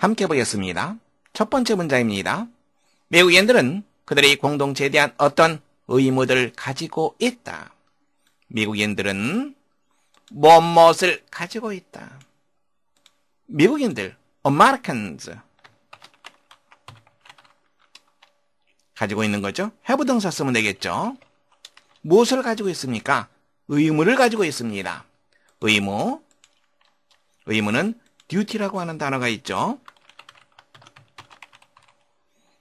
함께 보겠습니다. 첫 번째 문장입니다. 미국인들은 그들의 공동체에 대한 어떤 의무들을 가지고 있다. 미국인들은 무엇을 가지고 있다. 미국인들, Americans 가지고 있는 거죠. have 동사 쓰면 되겠죠. 무엇을 가지고 있습니까? 의무를 가지고 있습니다. 의무는 duty라고 하는 단어가 있죠.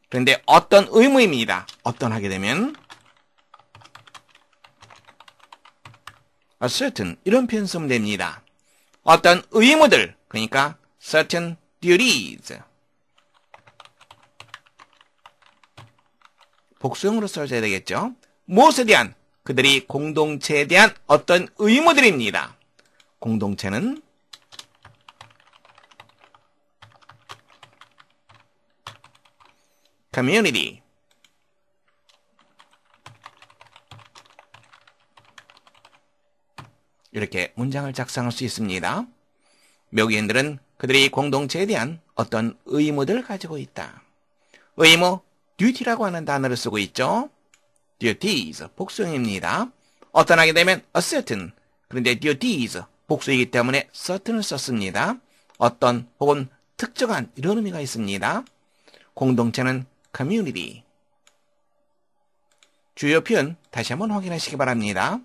그런데 어떤 의무입니다. 어떤 하게 되면 a certain 이런 표현 쓰면 됩니다. 어떤 의무들, 그러니까 certain duties. 복수형으로 써줘야 되겠죠. 무엇에 대한? 그들이 공동체에 대한 어떤 의무들입니다. 공동체는 community. 이렇게 문장을 작성할 수 있습니다. 미국인들은 그들이 공동체에 대한 어떤 의무들을 가지고 있다. 의무, duty라고 하는 단어를 쓰고 있죠. duties, 복수형입니다. 어떤 하게 되면 a certain, 그런데 duties, 복수이기 때문에 certain을 썼습니다. 어떤 혹은 특정한 이런 의미가 있습니다. 공동체는 community. 주요 표현 다시 한번 확인하시기 바랍니다.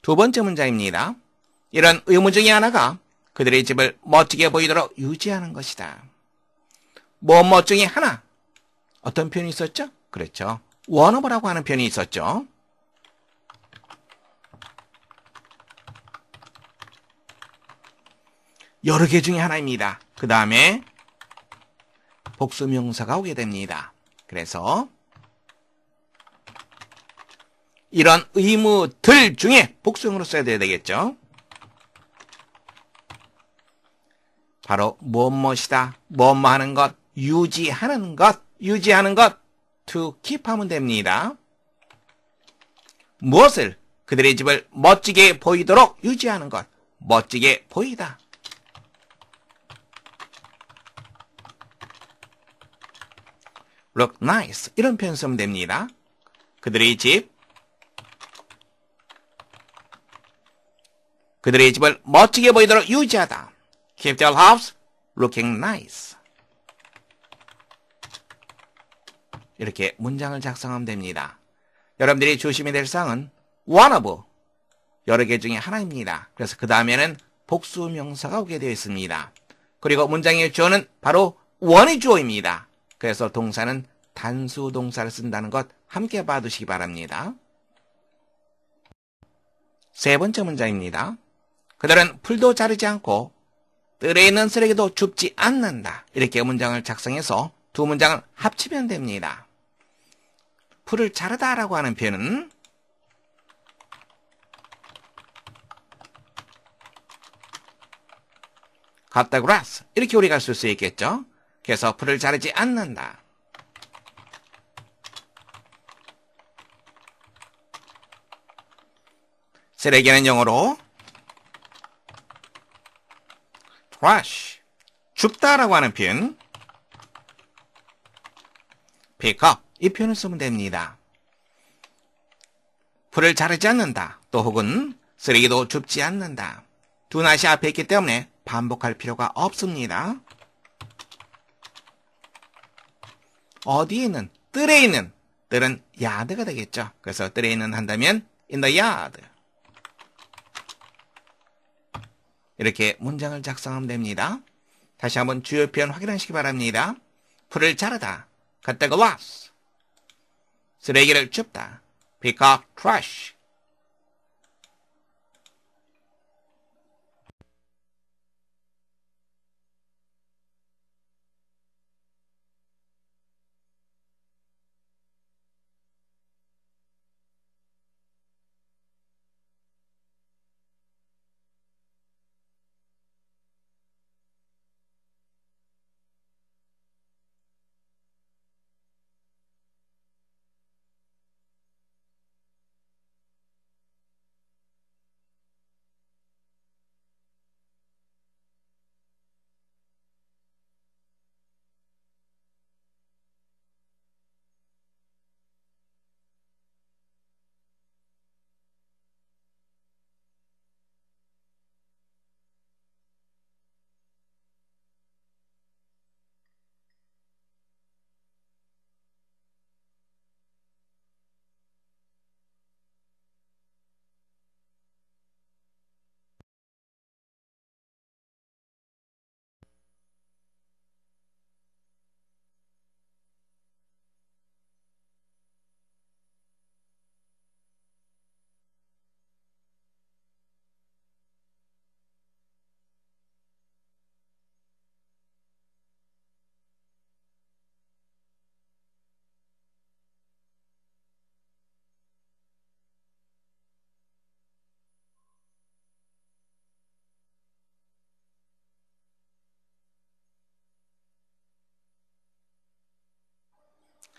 두 번째 문장입니다. 이런 의무 중에 하나가 그들의 집을 멋지게 보이도록 유지하는 것이다. 무엇 중에 하나. 어떤 표현이 있었죠? 그렇죠. one of라고 하는 표현이 있었죠. 여러 개 중에 하나입니다. 그 다음에 복수명사가 오게 됩니다. 그래서 이런 의무들 중에 복수형으로 써야 되겠죠. 바로 무엇이다. 무엇 하는 것, 유지하는 것, to keep 하면 됩니다. 무엇을? 그들의 집을 멋지게 보이도록 유지하는 것, 멋지게 보이다. look nice 이런 표현 쓰면 됩니다. 그들의 집을 멋지게 보이도록 유지하다. Keep their house looking nice. 이렇게 문장을 작성하면 됩니다. 여러분들이 조심해야 될 사항은 one of, 여러 개 중에 하나입니다. 그래서 그 다음에는 복수명사가 오게 되어 있습니다. 그리고 문장의 주어는 바로 one이 주어입니다. 그래서 동사는 단수 동사를 쓴다는 것 함께 봐두시기 바랍니다. 세 번째 문장입니다. 그들은 풀도 자르지 않고 뜰에 있는 쓰레기도 줍지 않는다. 이렇게 문장을 작성해서 두 문장을 합치면 됩니다. 풀을 자르다라고 하는 표현은 cut the grass 이렇게 우리가 쓸 수 있겠죠. 그래서 풀을 자르지 않는다. 쓰레기는 영어로 trash, 줍다라고 하는 표현 pick up, 이 표현을 쓰면 됩니다. 풀을 자르지 않는다, 또 혹은 쓰레기도 줍지 않는다. 두 낫이 앞에 있기 때문에 반복할 필요가 없습니다. 어디에 있는? 뜰에 있는. 뜰은 yard가 되겠죠. 그래서 뜰에 있는 한다면 in the yard. 이렇게 문장을 작성하면 됩니다. 다시 한번 주요 표현 확인하시기 바랍니다. 풀을 자르다, cut the grass. 쓰레기를 줍다, pick up trash.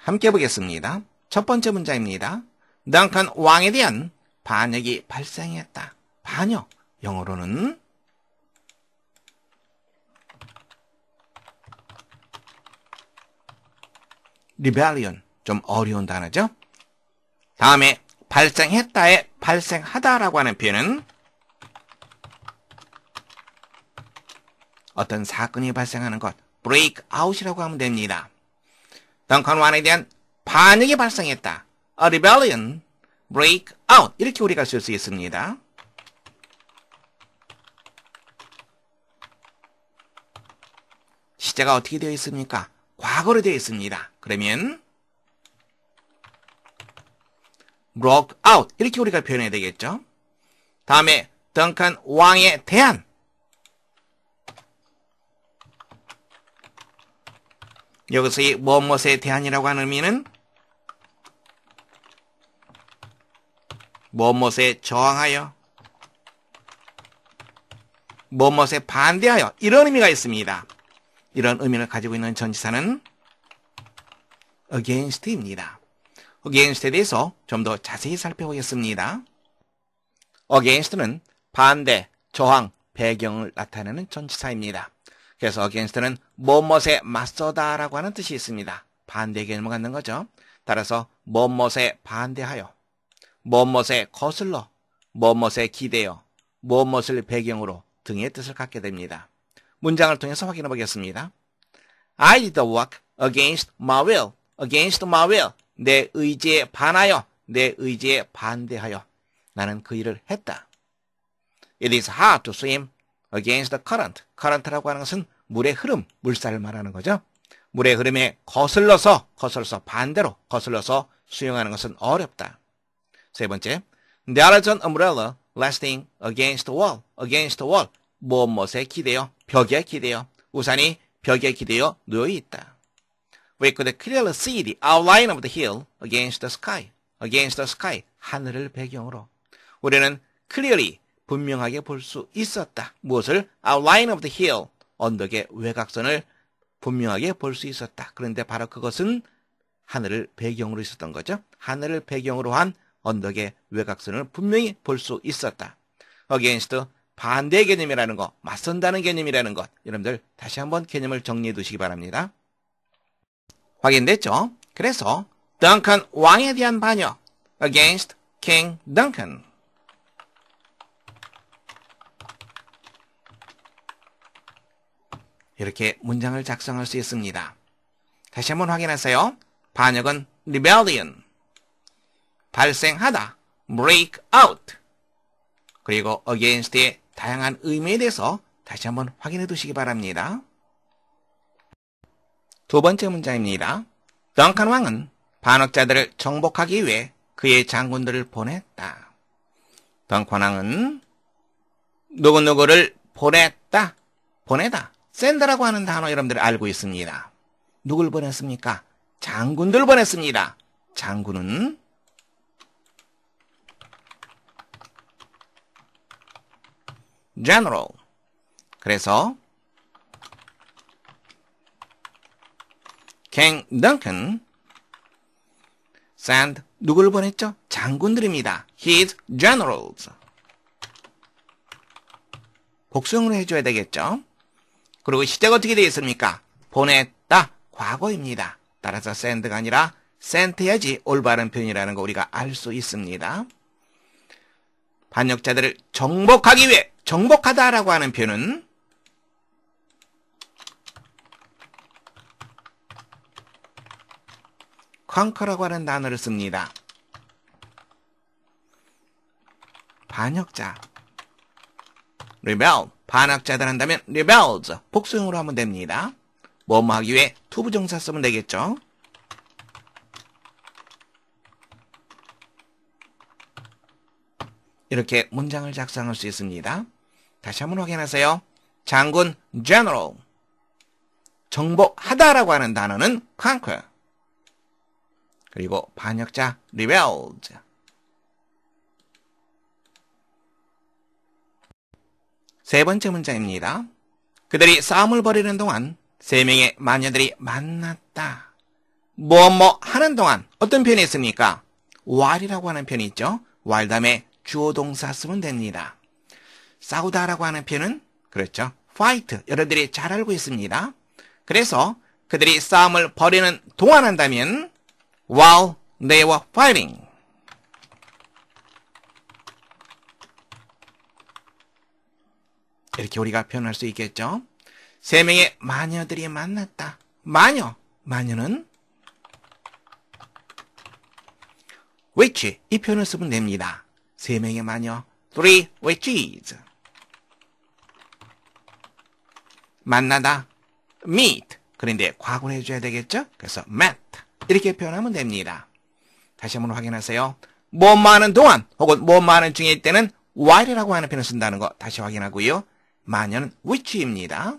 함께 보겠습니다. 첫 번째 문장입니다. 덩컨 왕에 대한 반역이 발생했다. 반역, 영어로는 rebellion, 좀 어려운 단어죠. 다음에 발생했다에 발생하다라고 하는 표현은 어떤 사건이 발생하는 것, break out이라고 하면 됩니다. 덩컨 왕에 대한 반역이 발생했다. A rebellion, break out. 이렇게 우리가 쓸 수 있습니다. 시제가 어떻게 되어 있습니까? 과거로 되어 있습니다. 그러면 broke out. 이렇게 우리가 표현해야 되겠죠. 다음에 덩컨 왕에 대한 여기서 이 무엇에 대한이라고 하는 의미는 무엇에 저항하여, 무엇에 반대하여, 이런 의미가 있습니다. 이런 의미를 가지고 있는 전치사는 against입니다. against에 대해서 좀 더 자세히 살펴보겠습니다. against는 반대, 저항, 배경을 나타내는 전치사입니다. 그래서 against는 무엇에 맞서다라고 하는 뜻이 있습니다. 반대 개념을 갖는 거죠. 따라서 무엇에 반대하여, 무엇에 거슬러, 무엇에 기대어, 무엇을 배경으로 등의 뜻을 갖게 됩니다. 문장을 통해서 확인해 보겠습니다. I did the work against my will. against my will. 내 의지에 반하여, 내 의지에 반대하여 나는 그 일을 했다. It is hard to swim against the current. current라고 하는 것은 물의 흐름, 물살을 말하는 거죠. 물의 흐름에 거슬러서 반대로 거슬러서 수영하는 것은 어렵다. 세 번째, there is an umbrella resting against the wall. against the wall. 무엇에 기대어, 벽에 기대어, 우산이 벽에 기대어 놓여 있다. We could clearly see the outline of the hill against the sky. against the sky. 하늘을 배경으로. 우리는 clearly, 분명하게 볼 수 있었다. 무엇을? outline of the hill. 언덕의 외곽선을 분명하게 볼 수 있었다. 그런데 바로 그것은 하늘을 배경으로 있었던 거죠. 하늘을 배경으로 한 언덕의 외곽선을 분명히 볼 수 있었다. against, 반대 개념이라는 것, 맞선다는 개념이라는 것, 여러분들 다시 한번 개념을 정리해 두시기 바랍니다. 확인됐죠? 그래서 덩컨 왕에 대한 반역, against King Duncan. 이렇게 문장을 작성할 수 있습니다. 다시 한번 확인하세요. 반역은 rebellion, 발생하다, break out, 그리고 against의 다양한 의미에 대해서 다시 한번 확인해 두시기 바랍니다. 두 번째 문장입니다. 덩컨 왕은 반역자들을 정복하기 위해 그의 장군들을 보냈다. 덩컨 왕은 누구누구를 보냈다. 보내다. send라고 하는 단어 여러분들 알고 있습니다. 누굴 보냈습니까? 장군들 보냈습니다. 장군은 general. 그래서 King Duncan sent 누구를 보냈죠? 장군들입니다. His generals. 복수형으로 해줘야 되겠죠? 그리고 시제가 어떻게 되어 있습니까? 보냈다. 과거입니다. 따라서 send가 아니라 sent 해야지 올바른 표현이라는 거 우리가 알 수 있습니다. 반역자들을 정복하기 위해, 정복하다라고 하는 표현은 conquer라고 하는 단어를 씁니다. 반역자, rebel, 반역자들 한다면 rebels, 복수형으로 하면 됩니다. 뭐뭐 하기 위해 투부정사 쓰면 되겠죠. 이렇게 문장을 작성할 수 있습니다. 다시 한번 확인하세요. 장군 general, 정복하다라고 하는 단어는 conquer, 그리고 반역자 rebels. 세 번째 문장입니다. 그들이 싸움을 벌이는 동안 세 명의 마녀들이 만났다. 뭐 하는 동안 어떤 표현이 있습니까? while이라고 하는 표현이 있죠. while 다음에 주어 동사 쓰면 됩니다. 싸우다라고 하는 표현은 그렇죠. fight. 여러분들이 잘 알고 있습니다. 그래서 그들이 싸움을 벌이는 동안 한다면 while they were fighting. 이렇게 우리가 표현할 수 있겠죠. 세 명의 마녀들이 만났다. 마녀는 witch, 이 표현을 쓰면 됩니다. 세 명의 마녀, three witches. 만나다, meet. 그런데 과거를 해줘야 되겠죠? 그래서 met. 이렇게 표현하면 됩니다. 다시 한번 확인하세요. 뭐뭐 하는 동안 혹은 뭐뭐 하는 중일 때는 while이라고 하는 표현을 쓴다는 거 다시 확인하고요. 마녀는 witch입니다.